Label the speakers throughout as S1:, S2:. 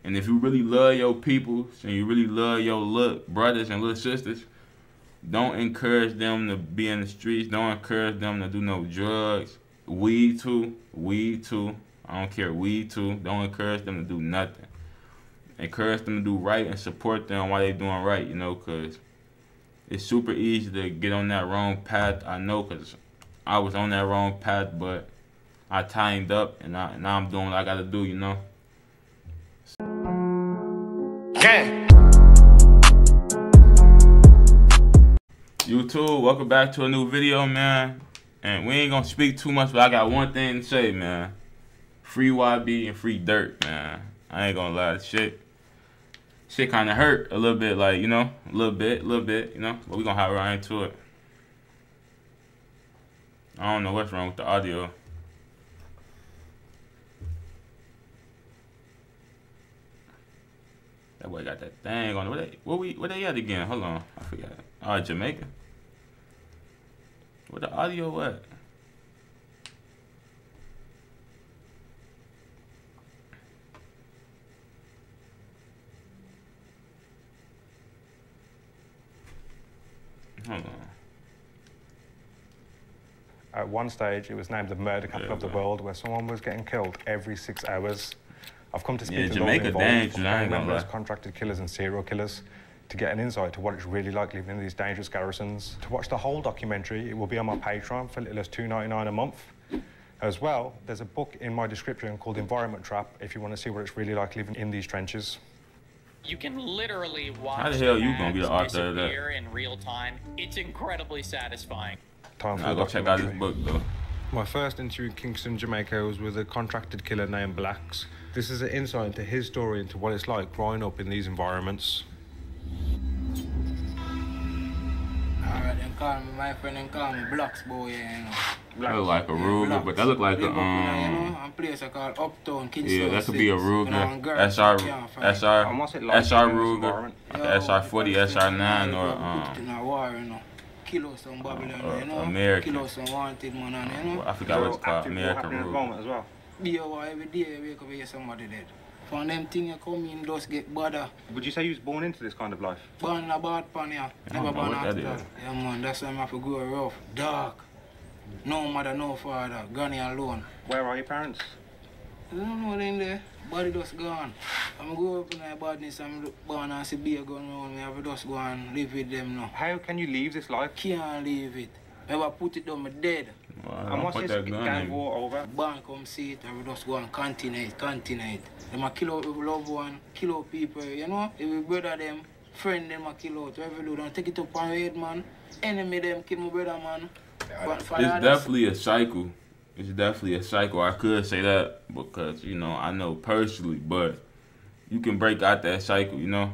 S1: And if you really love your people and you really love your little brothers and little sisters, don't encourage them to be in the streets. Don't encourage them to do no drugs. Weed too. I don't care. Weed too. Don't encourage them to do nothing. Encourage them to do right and support them while they doing right, you know, because it's super easy to get on that wrong path. I know, because I was on that wrong path, but I tightened up and now I'm doing what I got to do, you know. YouTube, welcome back to a new video, man. And we ain't gonna speak too much, but I got one thing to say, man. Free YB and free Dirt, man. I ain't gonna lie, shit kind of hurt a little bit, like, you know, a little bit, you know. But we gonna hop right into it. I don't know what's wrong with the audio. That boy got that thing on it. Where they at again? Hold on, I forgot. Oh, Jamaica. Where the audio at? Hold on.
S2: At one stage, it was named the murder capital of the world, where someone was getting killed every 6 hours. I've come to speak to those involved, from gang members, contracted killers and serial killers, to get an insight to what it's really like living in these dangerous garrisons. To watch the whole documentary, it will be on my Patreon for little as $2.99 a month. As well, there's a book in my description called Environment Trap, if you want to see what it's really like living in these trenches.
S3: You can literally watch
S1: how the hell you gonna be the author of that
S3: in real time. It's incredibly satisfying.
S2: Time for
S1: I'll go check out this book, though.
S2: My first interview in Kingston, Jamaica was with a contracted killer named Blacks. This is an insight into his story, into what it's like growing up in these environments.
S4: Alright, then call me, my friend, and call me Blacks boy, you know.
S1: That look like a Ruger, but that look like a,
S4: you know, a place I call Uptown, Kingston.
S1: Yeah, that could be a Ruger. SR Ruger, SR40, SR9, or,
S4: Kilo some Babylon, you know.
S1: American.
S4: Kilo some Wanted man, and, you know.
S1: I forgot what it's called, American Ruger.
S2: As well.
S4: Be over every day, you wake up and hear somebody dead. From them things you come in, just get bother.
S2: Would you say you was born into this kind of life?
S4: Born in a bad pan, yeah. Never born after that. Yeah, man, that's why I have to grow rough. Dark. No mother, no father. Granny alone.
S2: Where are your parents?
S4: I don't know, then there. Body just gone. I'm grow up in a badness, I'm born and see beer going around me. I have to just go and live with them now.
S2: How can you leave this life?
S4: Can't leave it. If I put it down, I'm dead.
S1: Well,
S2: and what's this gang war over?
S4: Born come see it, I will just go and continue it. Them a kill out loved one, kill out people, you know? If we brother them, friend them a kill out, whatever do, don't take it up on head, man. Enemy them, kill my brother, man.
S1: It's definitely a cycle. It's definitely a cycle. I could say that because, you know, I know personally, but you can break out that cycle, you know.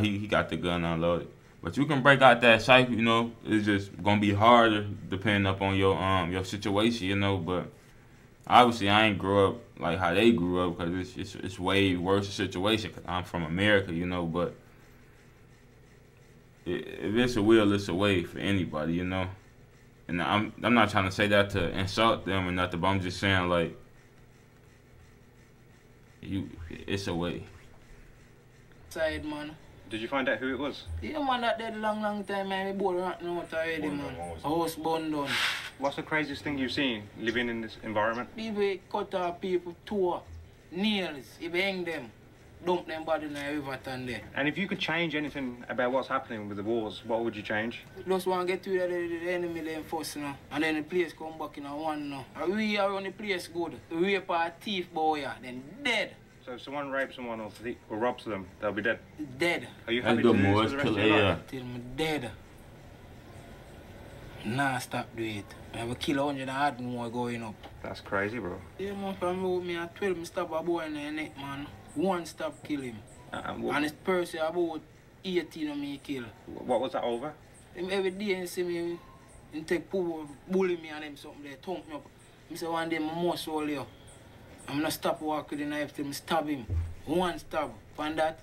S1: He got the gun unloaded. But you can break out that cycle, you know. It's just gonna be harder depending upon your situation, you know. But obviously, I ain't grew up like how they grew up because it's way worse situation. Cause I'm from America, you know. But if it's a will, it's a way for anybody, you know. And I'm not trying to say that to insult them or nothing, but I'm just saying like it's a way.
S4: Side man.
S2: Did you find out who it was?
S4: Yeah, man, that dead long time, man. We both rotten out already, man. House burned down.
S2: What's the craziest thing you've seen living in this environment?
S4: People cut off people, tore nails, if hang them, dump them body in the river there.
S2: And if you could change anything about what's happening with the wars, what would you change?
S4: Just want to get rid of the enemy them first now. And then the place come back in a one now. And we are on the place good. Rape a thief boy, then dead.
S2: So if someone rapes someone or robs them, they'll be dead?
S4: Dead.
S2: Are you happy to do this for the rest of your life?
S4: Till I'm dead. Nah, stop doing it. I have a kill 100 and add more going up.
S2: That's crazy, bro.
S4: Yeah, man, from me at 12, I stop a boy in the neck, man. One stop kill him. And this person about 18 of me kill.
S2: What was that over?
S4: Every day he see me, he take bully me and them something there, thump me up. I say one day my most all you. I'm not stop walk with the knife till I stab him. One stab. And that,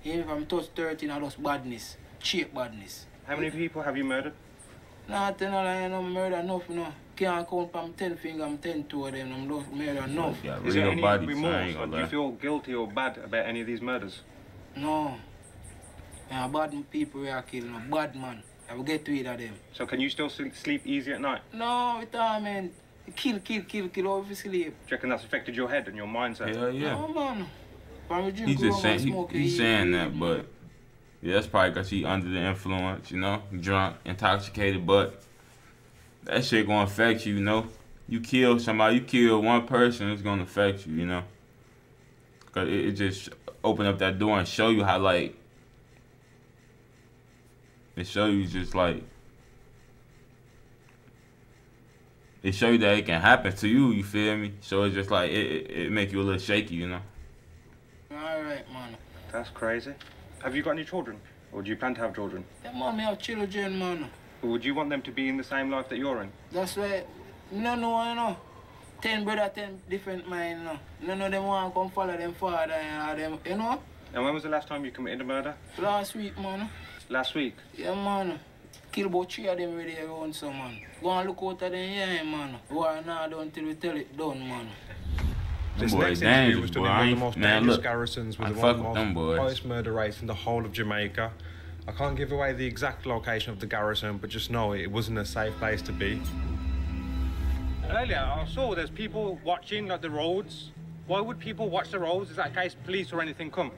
S4: even if I'm touch 13, I lost badness. Cheap badness.
S2: How many people have you murdered?
S4: Nah, I tell you, I don't murder enough, no. can't count from 10 fingers, I'm 10 toe of them. I'm not murder enough.
S1: Yeah,
S2: is there any remorse, or
S1: or
S2: do you feel guilty or bad about any of these murders?
S4: No. Yeah, bad people we are killing, no bad man. I will get rid of them.
S2: So can you still sleep easy at night?
S4: No, with all man. Kill over sleep.
S2: Do you reckon that's affected your head and your mindset?
S1: Hell yeah.
S4: No, man.
S1: He's just saying, he's saying that, but yeah, that's probably because he under the influence, you know, drunk, intoxicated, but that shit gonna affect you, you know. You kill somebody, you kill one person, it's gonna affect you, you know. Cause it just open up that door and show you how, like, it show you just like, it show you that it can happen to you, you feel me? So it's just like, it make you a little shaky, you know.
S4: Alright, man.
S2: That's crazy. Have you got any children? Or do you plan to have children?
S4: Yeah, man, I have children, man.
S2: Or would you want them to be in the same life that you're in?
S4: That's why, no, you know. 10 brother, 10 different mind, you know. None of them want to come follow them father and them, you know.
S2: And when was the last time you committed a murder?
S4: Last week, man.
S2: Last week?
S4: Yeah, man. Kill about 3 of them already around, so, man. Go and look out at them, yeah, man. Why not done till we tell it done, man.
S2: This next interview was done in one of the most dangerous garrisons with one of the most highest murder rates in the whole of Jamaica. I can't give away the exact location of the garrison, but just know it wasn't a safe place to be. Earlier, I saw there's people watching like the roads. Why would people watch the roads? Is that in case police or anything come?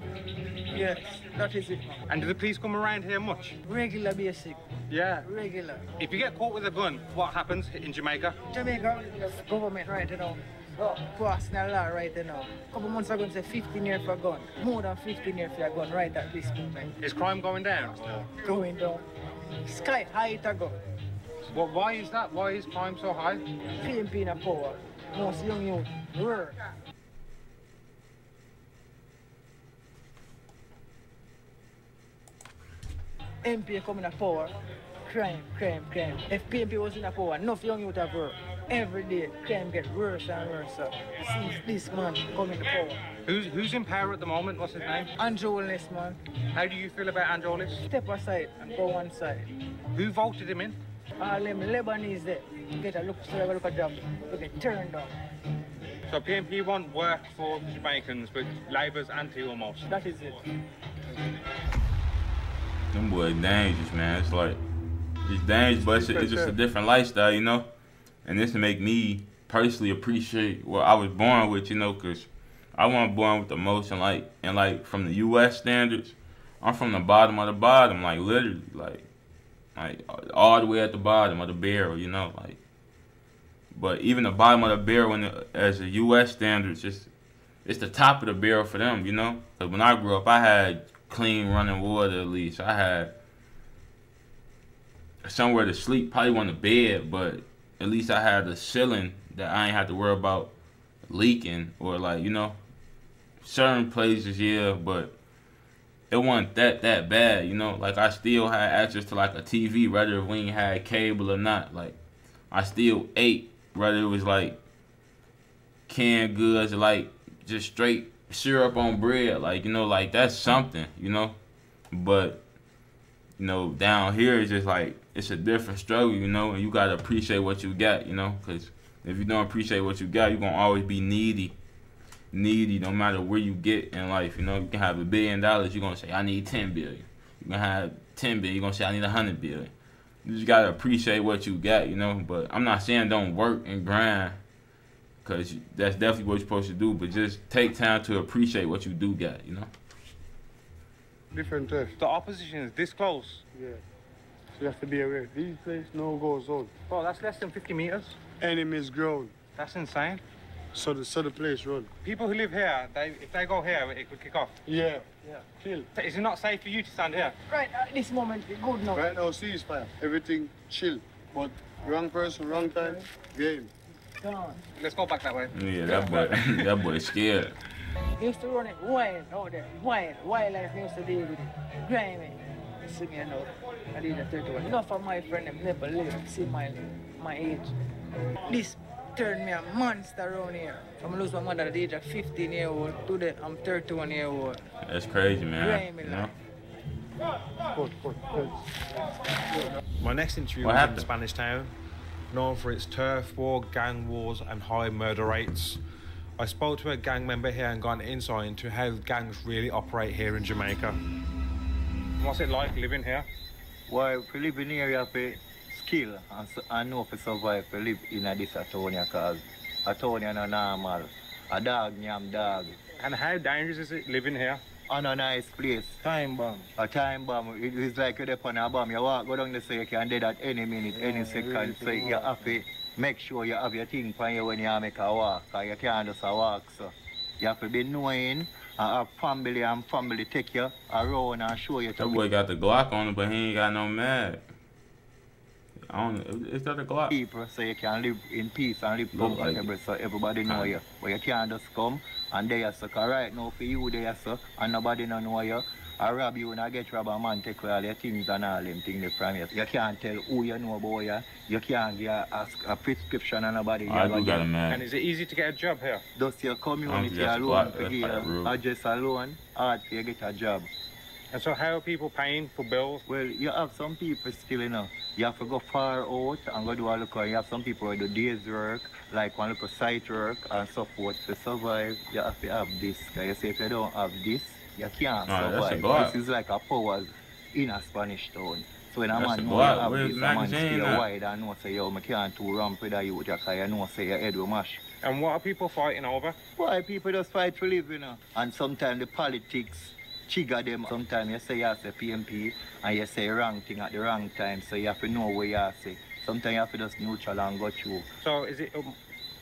S4: Yes, that is it, man.
S2: And do the police come around here much?
S4: Regular basic.
S2: Yeah.
S4: Regular.
S2: If you get caught with a gun, what happens in Jamaica?
S5: Jamaica, government right now. Passing a law right now. A couple months ago, say 15 years for a gun. More than 15 years for a gun right at this moment.
S2: Is crime going down?
S5: Going down. Sky high to go.
S2: Well, why is that? Why is crime so high?
S5: PMP in a power. Most young youth. Work. MP coming to power. Crime. If PMP was in a power, enough young youth have work. Every day, crime get worse and worse. Since this man coming to power.
S2: Who's in power at the moment? What's his name?
S5: Anjolis, man.
S2: How do you feel about Anjolis?
S5: Step aside and go one side.
S2: Who voted him in?
S5: All them Lebanese there. Get a look, so have a look at job. We get turned down.
S2: So PMP want work for the Jamaicans, but Labour's anti almost.
S5: That is it.
S1: Them boys dangerous, man. It's like, it's dangerous, but it's just a different lifestyle, you know? And this to make me personally appreciate what I was born with, you know, because I wasn't born with the most, and like from the U.S. standards, I'm from the bottom of the bottom, like literally, like all the way at the bottom of the barrel, you know, like. But even the bottom of the barrel, as a U.S. standards, it's the top of the barrel for them, you know. Because when I grew up, I had clean running water at least. I had somewhere to sleep, probably on the bed, but at least I had a ceiling that I ain't have to worry about leaking or like, you know, certain places, yeah, but it wasn't that bad, you know. Like I still had access to like a TV, whether we ain't had cable or not. Like I still ate, whether it was like canned goods or like just straight syrup on bread, like, you know, like that's something, you know. But you know, down here it's just like it's a different struggle, you know, and you gotta appreciate what you got, you know, because if you don't appreciate what you got, you're gonna always be needy no matter where you get in life, you know. You can have $1 billion, you're gonna say I need 10 billion. You can have 10 billion, you're gonna say I need 100 billion. You just gotta appreciate what you got, you know. But I'm not saying don't work and grind, because that's definitely what you're supposed to do, but just take time to appreciate what you do got, you know.
S6: Different test.
S2: The opposition is this close.
S6: Yeah. So you have to be aware. These places no go zone.
S2: Bro, that's less than 50 meters.
S6: Enemies ground.
S2: That's insane.
S6: So the place run.
S2: People who live here, if they go here, it could kick off.
S6: Yeah. Chill.
S2: Is it not safe for you to stand here?
S5: Right at this moment, it's good now.
S6: Right now, ceasefire. Everything chill. But wrong person, wrong time, game.
S5: Gone.
S2: Let's go back that way.
S1: Yeah, that boy scared.
S5: He used to run it wild out there. Wildlife used to deal with it. Grimy. See me now. I did a 31. Enough of my friend them never live. See my age. This turned me a monster around here. I'm lose my mother at the age of 15-year-old. Today I'm 31-year-old.
S1: That's crazy, man.
S5: Grimy,
S1: you know?
S2: My next interview was in the Spanish town. known for its turf war, gang wars and high murder rates. I spoke to a gang member here and got an insight into how gangs really operate here in Jamaica. What's it like living here?
S7: Well, if you live in here, you have to skill and know to survive to live in this town, because a town is not normal. A dog, nyam dog.
S2: And how dangerous is it living here?
S7: On a nice place.
S4: Time bomb.
S7: A time bomb. It is like you're on a bomb. You walk, go down the so you can dead at any minute, any second. So you have to make sure you have your thing for you when you make a walk. Because you can't just walk. So you have to be knowing and have family and family take you around and show you.
S1: That boy got the Glock on him, but he ain't got no mag. I don't know. Is that a Glock?
S7: People so you can live in peace and live comfortable so everybody know you. But you can't just come and they are so right now for you they are so and nobody don't know you. I rob you and I get rob a man take all your things and all them things from you. You can't tell who you know about you. You can't give a prescription and nobody.
S1: I do got a man.
S2: And is it easy to get a job here?
S7: Does your community alone to give address alone hard for you get a job.
S2: And so how are people paying for bills?
S7: Well, you have some people still, you know. You have to go far out and go do a look. You have some people who do days work, like one look at site work and so forth. To survive, you have to have this. Because you say if you don't have this, you can't survive. This is like a power in a Spanish town. So when a man know you have this, a man stay wide and know say, yo, I can't too ramp with a youth, because you know say your head will mash.
S2: And what are people fighting over?
S7: Why people just fight for living, you know. And sometimes the politics trigger them. Sometimes you say you say PMP and you say wrong thing at the wrong time, so you have to know what you say. Sometimes you have to just neutral and go through.
S2: So is it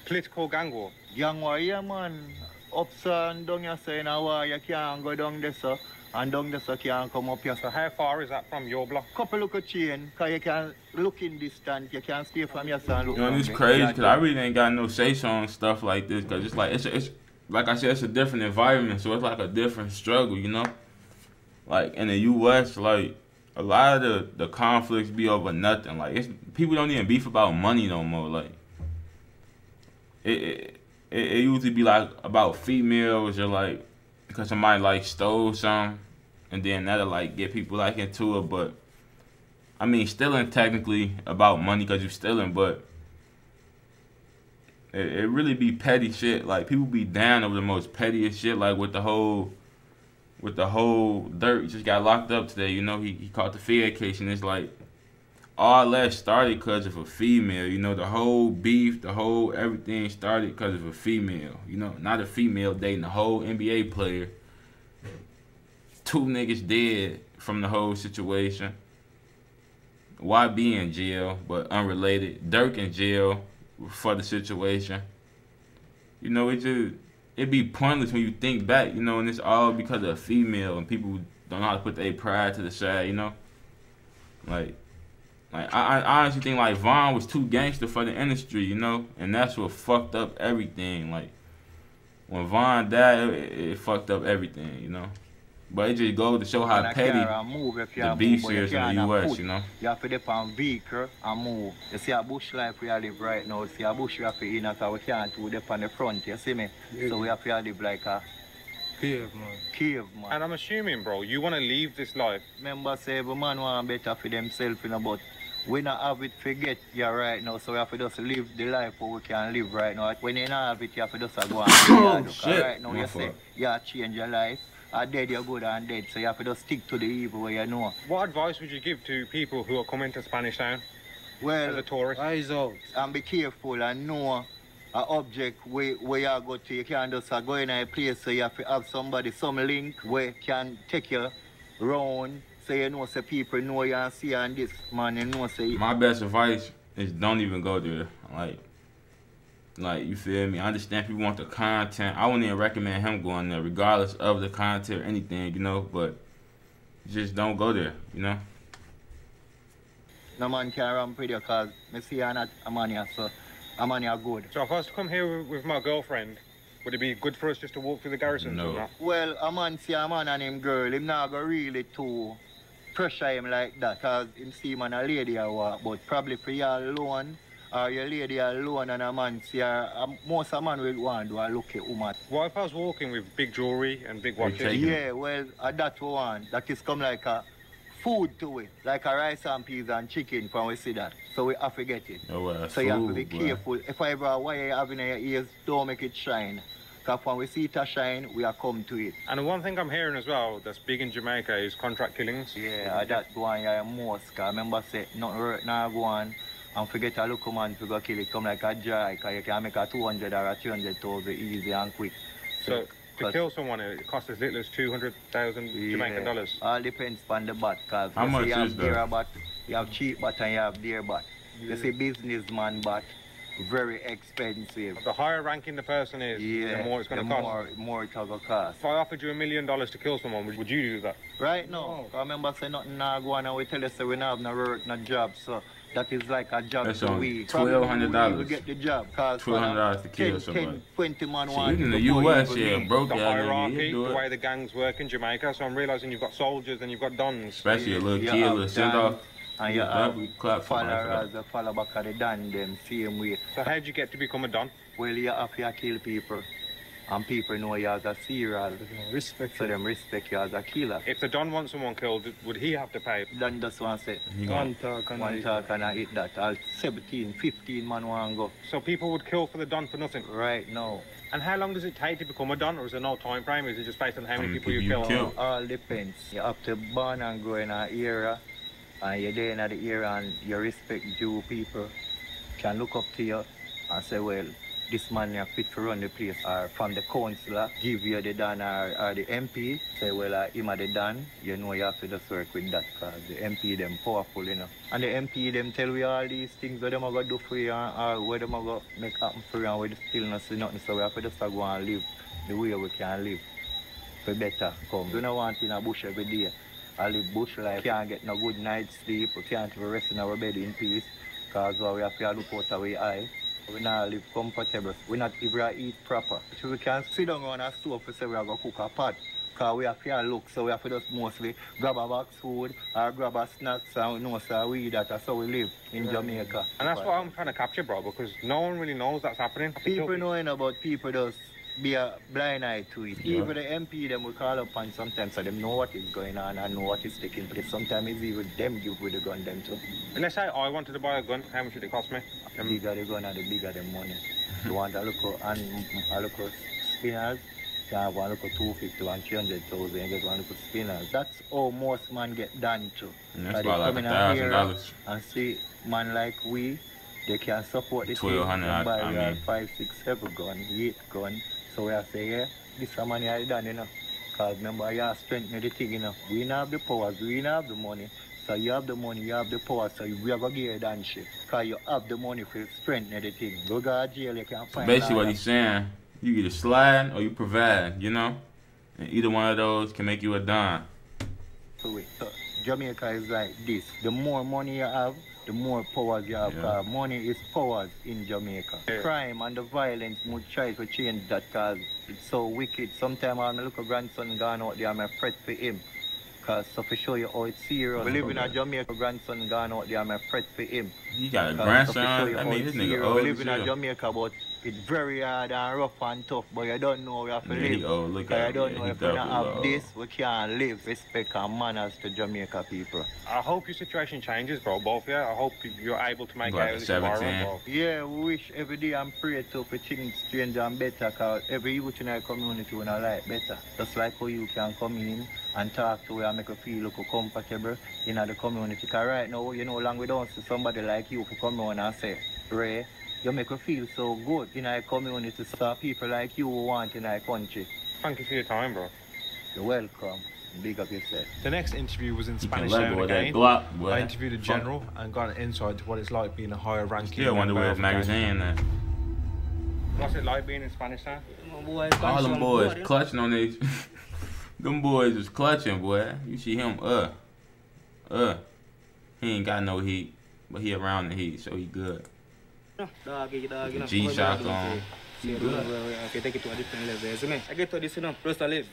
S2: political gang war?
S7: Gang war, yeah man. Ups and down you say in a war, you can't go down there so, and down there so can't come up here.
S2: So how far is that from your block?
S7: Couple look at chain, because you can look in distance, you can stay from your son.
S1: You know, it's crazy because I really ain't got no say-so on stuff like this, because it's like, it's like I said, it's a different environment, so it's like a different struggle, you know? Like, in the U.S., like, a lot of the conflicts be over nothing. Like, people don't even beef about money no more. Like, it usually be, like, about females or, like, because somebody, like, stole something, and then that'll, like, get people, like, into it. But, I mean, stealing technically about money because you're stealing, but it really be petty shit. Like, people be down over the most pettiest shit, like with the whole Dirt just got locked up today. You know, he caught the Fed case, and it's like all that started because of a female. You know, the whole beef, the whole everything started because of a female. You know, not a female dating a whole NBA player. 2 niggas dead from the whole situation. YB in jail, but unrelated. Dirk in jail for the situation. You know, it'd be pointless when you think back, you know, and it's all because of a female and people don't know how to put their pride to the side, you know? Like I honestly think, like, Vaughn was too gangster for the industry, you know? And that's what fucked up everything. Like, when Vaughn died, it fucked up everything, you know? But it just goes to show how petty the beef is in the U.S., you know?
S7: You have to depend on vehicle and move. You see a bush life we live right now. You see a bush we have to in, so we can't do it on the front, you see me? Yeah. So we have to live like a
S4: cave, man.
S7: Cave, man.
S2: And I'm assuming, bro, you want to leave this life.
S7: Remember, say every man want better for themselves, you know, but we not have it forget you right now, so we have to just live the life what we can live right now. When you not have it, you have to just go and do it. Right now, you say, you change your life. Dead, you're good and dead, so you have to just stick to the evil way you know.
S2: What advice would you give to people who are coming to Spanish Town?
S7: Well,
S2: as a tourist?
S4: Eyes out.
S7: And be careful and know an object where you go to. You can't just go in a place, so you have to have somebody, some link where can take you round, so you know, so people know you and see you and this, man, you know, say.
S1: My best advice is don't even go there. Like, you feel me? I understand people want the content. I wouldn't even recommend him going there, regardless of the content or anything, you know, but just don't go there, you know?
S7: No man can run pretty because I see you're not a man here, so a man here good.
S2: So if I was to come here with my girlfriend, would it be good for us just to walk through the garrison?
S1: No.
S7: Well, a man see a man and him girl, him not go really too pressure him like that, because him see man a lady or what, but probably for you alone, or your lady alone and a man see most a man will want to look at woman.
S2: What if I was walking with big jewelry and big watches?
S7: Yeah, well, that one, that is come like a food to it, like a rice and peas and chicken when we see that. So we have to get it.
S1: Oh,
S7: so you have to be careful. If I ever wire you have in your ears, don't make it shine. Because when we see it shine, we are come to it.
S2: And one thing I'm hearing as well that's big in Jamaica is contract killings.
S7: Yeah, that's one yeah, most. I remember say, nothing work now go on and forget a local man to go kill it. Come like a jar, because you can make a 200 or a 300,000 easy and quick.
S2: So to kill someone, it costs as little as 200,000 Jamaican dollars.
S7: All depends on the bat. Cause
S1: how much
S7: you have
S1: is that?
S7: Bat, you have cheap bat and you have dear bat. You see businessman bat, very expensive.
S2: The higher ranking the person is, the more it's going to cost.
S7: More it's going to cost.
S2: If I offered you $1 million to kill someone, would you do that?
S7: Right now. I remember saying nothing now go on and we tell us that we don't have no work, no job. So that is like a job
S1: that's
S7: to
S1: on
S7: we.
S1: $1,200.
S7: We get the job.
S1: $1,200 to kill
S7: 10,
S1: somebody.
S7: 10, 20 man
S1: want even in the US, yeah, broke
S2: the hierarchy,
S1: the
S2: way the gangs work in Jamaica. So I'm realising you've got soldiers and you've got dons.
S1: Especially a little kid, a little send-off.
S7: And you have followers that follow back at the don them same way.
S2: So how did you get to become a don?
S7: Well, you have to kill people. And people know you as a serial. So them respect you as a killer.
S2: If the don wants someone killed, would he have to pay?
S7: Don just want to say, one talk and I eat that. All 17, 15 man want to go.
S2: So people would kill for the don for nothing?
S7: Right now.
S2: And how long does it take to become a don, or is there no time frame? Is it just based on how many people you kill?
S7: All depends. You have to born and grow in an era. And you're there in the area and you respect Jew people, can look up to you and say, well, this man is fit to run the place. Or from the councillor, give you the Dan or the MP, say, well, him at the Dan, you know you have to just work with that because the MP them powerful, you know. And the MP them tell you all these things what them are going to do for you or what them are going to make happen for you and we still not see nothing. So we have to just go and live the way we can live for better come. We don't want in a bush every day. I live bush life, can't get no good night's sleep, we can't even rest in our bed in peace, because we have to look out our eye. We not live comfortable, we not even eat proper. So we can sit down on a stove to say we are going to cook a pot, because we have to look, so we have to just mostly grab a box food or grab a snacks and we know so we eat that, that's how we live in Jamaica.
S2: And that's what I'm trying to capture, bro, because no one really knows that's happening.
S7: People knowing about people just be a blind eye to it. Yeah. Even the MP them will call upon sometimes so them know what is going on and know what is taking place. Sometimes it's even them give with the gun them too.
S2: And let's say I wanted to buy a gun, how much would it cost me?
S7: The bigger the gun and the bigger the money. You want a look and a look spinners, you have one look 250 and 300,000, you get one look spinners. That's how most man get done to.
S1: That's about like $1,000.
S7: And see man like we, they can support the
S1: $1,200.
S7: Buy we have 5, 6, 7 gun, 8 gun. So we have to say, yeah, this is money I done, you know. Because remember, you have strengthened the thing, you know. We don't have the powers, we don't have the money. So you have the money, you have the power, so we are going to give you that shit. Because you have the money for strengthening the thing. Go to jail, you can find
S1: basically what he's saying, you either slide or you provide, you know? And either one of those can make you a don.
S7: So Jamaica is like this. The more money you have, the more powers you have. Yeah. Money is powers in Jamaica. Yeah. Crime and the violence, we try to change that because it's so wicked. Sometimes I'm look at grandson gone out there, I'm afraid for him. Because so to show you how it's serious. We live in a Jamaica, grandson gone out there, I'm afraid for him.
S1: You got a grandson? I mean, this nigga old.
S7: We live in a Jamaica, but it's very hard and rough and tough, but you don't know we have to live.
S1: Look at
S7: you don't know if we don't have this, we can't live. Respect and manners to Jamaica people.
S2: I hope your situation changes, bro, both of you. I hope you're able to make out of this environment, bro.
S7: Yeah, we wish every day and pray to for things change and better, because every youth in our community will like better. Just like how you can come in and talk to you and make you feel look comfortable in the community. Because right now, you know, long we don't see somebody like you who come on and say, Ray, you make us feel so good in our community, so people like you want in our country.
S2: Thank you for your time, bro.
S7: You're welcome. Big up yourself.
S2: The next interview was in Spanish Town again. I interviewed a general and got an insight to what it's like being a higher ranking.
S1: Still wonder where magazine that.
S2: What's it like being in Spanish Town?
S1: All them boys clutching on these. Them boys was clutching, boy. You see him, he ain't got no heat, but he around the heat, so he good. G-Shock on.
S4: He good. Okay, take it to a different level, isn't it? I get to this, you know, just to live.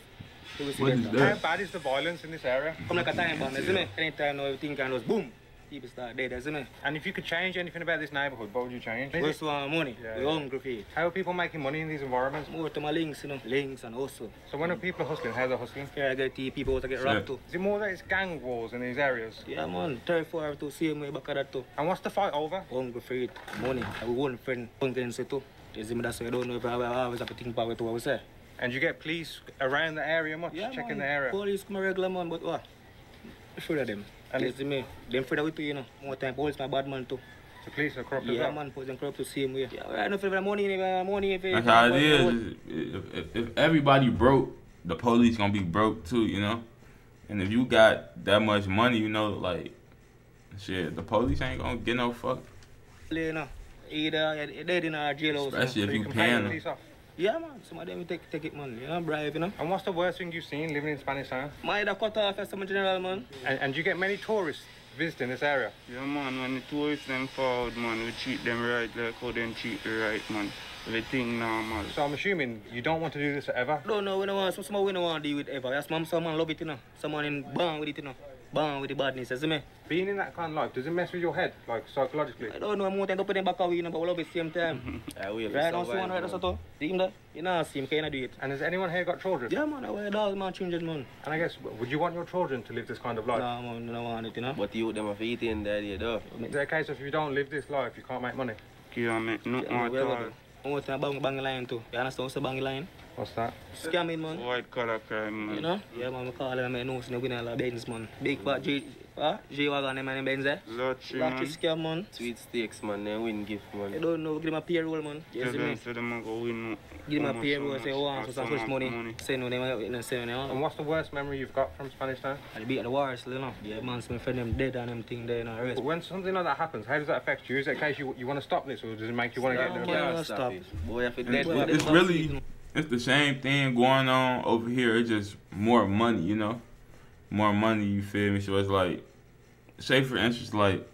S2: How bad is the violence in this area?
S4: Come like a time bomb, isn't it? Anytime now everything can just boom.
S8: people start dead, isn't it?
S2: And if you could change anything about this neighbourhood, what would you change?
S8: First one, money.
S2: Yeah,
S8: We're hungry for it.
S2: How are people making money in these environments?
S8: More to my links, you know, links and hustle.
S2: So when are people hustling? How are they hustling?
S8: Yeah, I get people to get robbed too.
S2: Is it more that it's gang wars in these areas?
S8: Yeah, man. 34 to same way back at that too.
S2: And what's the fight over?
S8: Hungry for it. Money. I will one friend against it too. That's why I don't know if I always have to think about what I say.
S2: And you get police around the area much?
S8: Yeah,
S2: checking
S8: man.
S2: the area?
S8: Police come regular, man, but what? I'm afraid of them. And it's me. Them afraid of it too, you know. More time, police my bad man too.
S2: The police are corrupt as well?
S8: Yeah, man, police are corrupt the same way. Yeah, I don't feel money, if
S1: that's how it is. If everybody broke, the police gonna be broke too, you know? And if you got that much money, you know, like, shit, the police ain't gonna get no fuck.
S8: You know, either they're dead in our jail house.
S1: Especially if you paying them.
S8: Yeah, man. Some of them take it, man. You know, bribe, you know.
S2: And what's the worst thing you've seen living in Spanish Town?
S8: My either cut off as some general, man.
S2: And you get many tourists visiting this area?
S9: Yeah, man. When the tourists them forward, man, we treat them right like how them treat the right, man. Everything normal.
S2: So I'm assuming you don't want to do this forever?
S8: No, we don't want. Some we don't want to deal with ever. Yes, man. Someone love it, you know. Someone born with it, you know. Born with the badness, you see me?
S2: Being in that kind of life, does it mess with your head, like psychologically?
S8: I don't know. I'm going to put them back away, you know, but we love it same time. Right now, someone right there, see him there? You know, see him, can I do it?
S2: And has anyone here got children?
S8: Yeah, man. I wear dogs, man, children, man.
S2: And I guess, would you want your children to live this kind of life?
S8: No, man, I don't want it, you know.
S10: But you them have eating that, you know.
S2: Is it a case of if you don't live this life, you can't make money?
S9: You can't make nothing at all.
S8: One more time, bang line too. You understand what's a bang line?
S2: What's that?
S8: Scamming, man.
S9: White collar crime, man.
S8: You know? Yeah, man, we call them, I know, so we know Benz, man. Big fat G-Wagon, them and Benz, eh?
S9: Lottery,
S8: Lottery scam, man.
S10: Sweet steaks, man, they win gift, man.
S8: I don't know, give them a payroll, man.
S9: Yes, them say them go win.
S8: Give them a payroll, say, oh, so some much money. Send them, send them.
S2: And what's the worst memory you've got from Spanish Town?
S8: I beat the wars, you know. Yeah, man, so my friend them dead and them thing there, you know.
S2: But when something like that happens, how does that affect you? Is it a case you want to stop this, or does it make you want to get there?
S8: Yeah, stop.
S10: Boy, if
S1: It's really, it's the same thing going on over here. It's just more money, you know? More money, you feel me? So it's like, say for instance, like,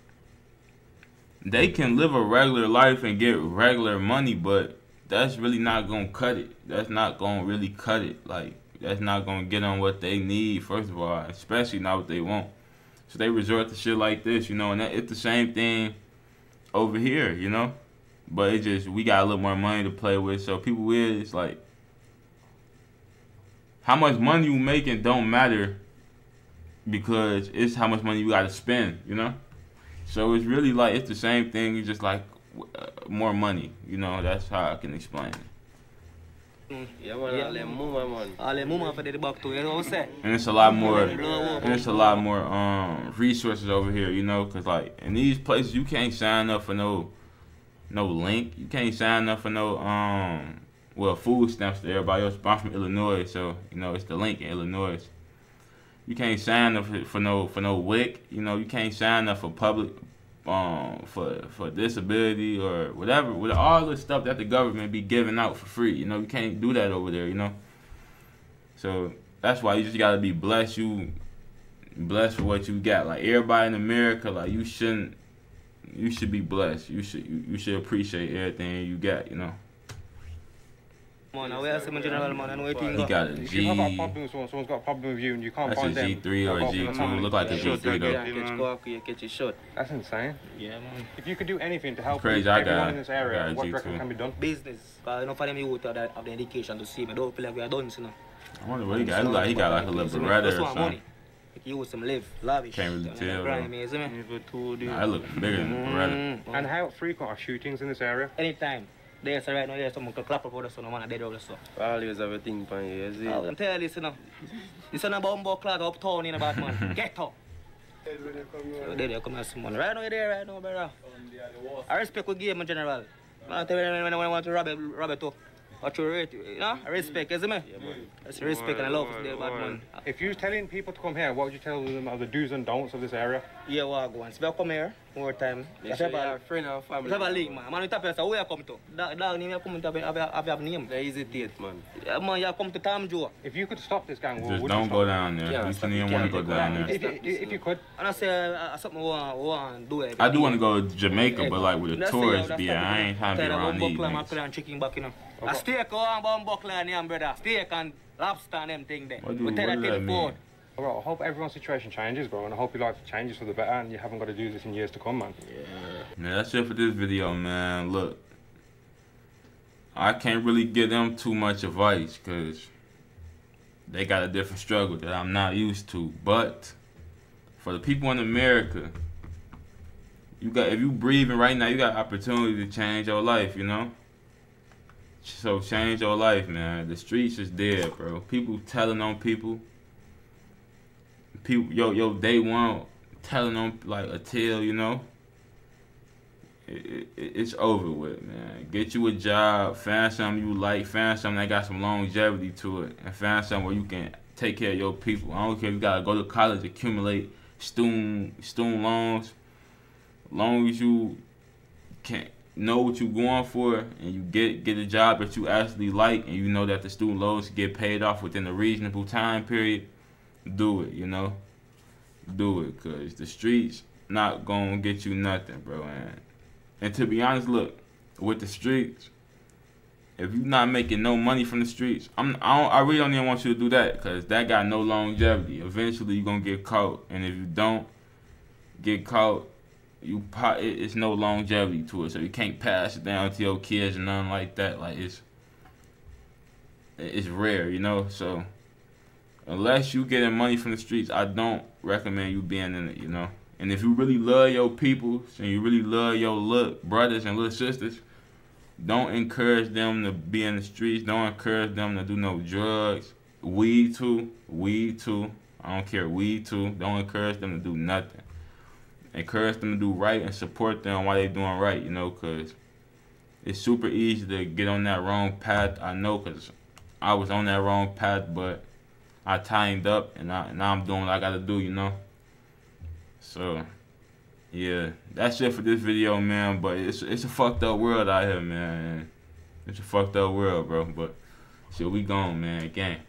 S1: they can live a regular life and get regular money, but that's really not gonna cut it. That's not gonna really cut it. Like, that's not gonna get on what they need, first of all, especially not what they want. So they resort to shit like this, you know, and it's the same thing over here, you know? But it just, we got a little more money to play with, so people is like, how much money you making don't matter, because it's how much money you got to spend, you know? So it's really like, it's the same thing, it's just like more money, you know? That's how I can explain it.
S10: Yeah, man, all them mama, man.
S8: All them mama for the back too, you know what I'm saying?
S1: And it's a lot more, resources over here, you know? Because, like, in these places, you can't sign up for no link. You can't sign up for no, well, food stamps to everybody else. I'm from Illinois, so, you know, it's the link in Illinois. You can't sign up for no WIC, you know. You can't sign up for public, for disability or whatever, with all the stuff that the government be giving out for free, you know. You can't do that over there, you know. So that's why you just gotta be blessed. You blessed for what you got. Like, everybody in America, like, you should be blessed. You should appreciate everything you got, you know.
S8: Man, I wear some general, man. I know what you
S1: got. A G.
S2: If you have a problem with someone's got a problem with you and you can't find them.
S1: That's a G3 or a G2. Look like a G3 though.
S10: Catch a shot.
S2: That's insane.
S8: Yeah, man.
S2: If you could do anything to help
S1: Crazy,
S2: everyone in this area, what do you reckon can be done?
S8: Business. Because enough of them youth have the education to see me. Don't feel like we are done, you know.
S1: I wonder what he got. Like, he got like a little Beretta or something.
S8: Like, you with some live, lavish.
S1: Can't really tell.
S8: Nah,
S1: I look bigger than Beretta.
S2: And how frequent are shootings in this area?
S8: Anytime. There's right now, there's someone can clap up for the son, man, dead over the stuff.
S10: Always have a thing for you, is it?
S8: I'm telling you, you know. This is a bumbo clad uptown in a Batman. Get up. There you come as someone. Right now, you're there, right now, brother. I respect the game in general. I tell you when I want to rob it too. What you rate, you know? I respect, isn't it? That's respect and I love the Batman.
S2: If you're telling people to come here, what would you tell them are the do's and don'ts of this area?
S8: Yeah, what go on. So if you come here, more time.
S10: Make sure you have a friend and family.
S8: If you have a link, man. Man, you tap here, so where you come to? Dog name, you come to have a name.
S10: The easy date, man.
S8: Yeah, man, you come to Tom Joe.
S2: If you could stop this gang war,
S1: just
S2: would
S1: don't
S2: you
S1: go down there. You shouldn't even want to go down there.
S2: If you could.
S8: And I say something we want to do.
S1: I do want to go to Jamaica, but like with a tourist beer, I ain't trying to be around these
S8: niggas. And chicken back, you know. A steak on bomb buckler and yam, brother. Steak and lobster and them thing there.
S1: What do that mean?
S2: Well, I hope everyone's situation changes, bro, and I hope your life changes for the better and you haven't got to do this in years to come, man.
S1: Yeah, that's it for this video, man. Look, I can't really give them too much advice because they got a different struggle that I'm not used to. But for the people in America, if you breathing right now, you got opportunity to change your life, you know? So change your life, man. The streets is dead, bro. People telling on people. Yo, day one telling on like a tale, you know? It's over with, man. Get you a job, find something you like, find something that got some longevity to it, and find something where you can take care of your people. I don't care if you gotta go to college, accumulate student loans. Long as you can know what you're going for and you get a job that you actually like and you know that the student loans get paid off within a reasonable time period, do it, you know? Do it, because the streets not gonna get you nothing, bro. And to be honest, look, with the streets, if you're not making no money from the streets, I really don't even want you to do that, because that got no longevity. Eventually, you're gonna get caught, and if you don't get caught, it's no longevity to it, so you can't pass it down to your kids and nothing like that. Like it's rare, you know. So unless you getting money from the streets, I don't recommend you being in it, you know. And if you really love your people and you really love your little brothers and little sisters, don't encourage them to be in the streets. Don't encourage them to do no drugs. Weed too. I don't care. Weed too. Don't encourage them to do nothing. Encourage them to do right and support them while they're doing right, you know, because it's super easy to get on that wrong path. I know, because I was on that wrong path, but I tightened up and now I'm doing what I got to do, you know. So, yeah, that's it for this video, man. But it's a fucked up world out here, man. It's a fucked up world, bro. But shit, we gone, man. Gang.